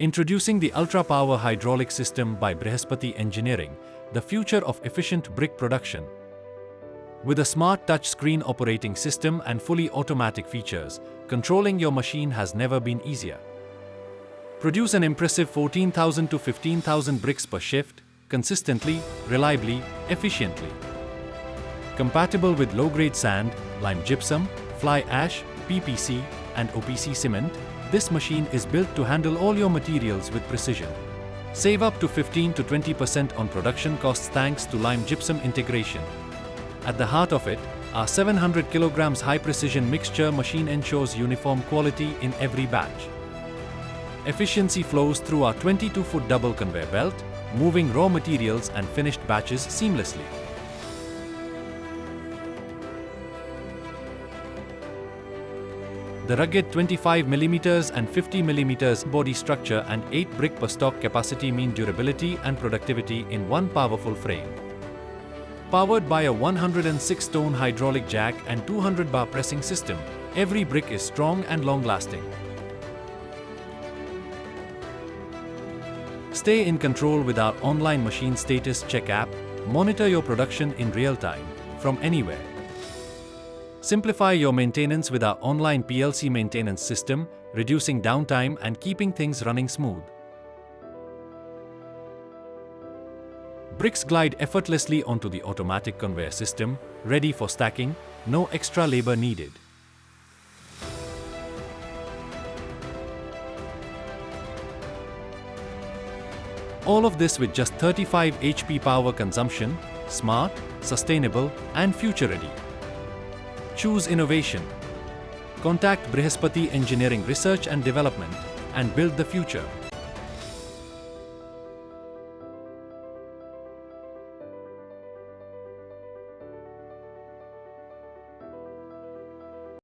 Introducing the Ultra Power Hydraulic System by Bruhaspati Engineering, the future of efficient brick production. With a smart touch-screen operating system and fully automatic features, controlling your machine has never been easier. Produce an impressive 14,000 to 15,000 bricks per shift, consistently, reliably, efficiently. Compatible with low-grade sand, lime gypsum, fly ash, PPC, and OPC cement, this machine is built to handle all your materials with precision. Save up to 15 to 20% on production costs thanks to lime gypsum integration. At the heart of it, our 700 kilograms high-precision mixture machine ensures uniform quality in every batch. Efficiency flows through our 22-foot double conveyor belt, moving raw materials and finished batches seamlessly. The rugged 25mm and 50mm body structure and 8 brick per stock capacity mean durability and productivity in one powerful frame. Powered by a 106-ton hydraulic jack and 200-bar pressing system, every brick is strong and long-lasting. Stay in control with our online machine status check app. Monitor your production in real time, from anywhere. Simplify your maintenance with our online PLC maintenance system, reducing downtime and keeping things running smooth. Bricks glide effortlessly onto the automatic conveyor system, ready for stacking, no extra labor needed. All of this with just 35 HP power consumption, smart, sustainable, and future-ready. Choose innovation. Contact Bruhaspati Engineering Research and Development and build the future.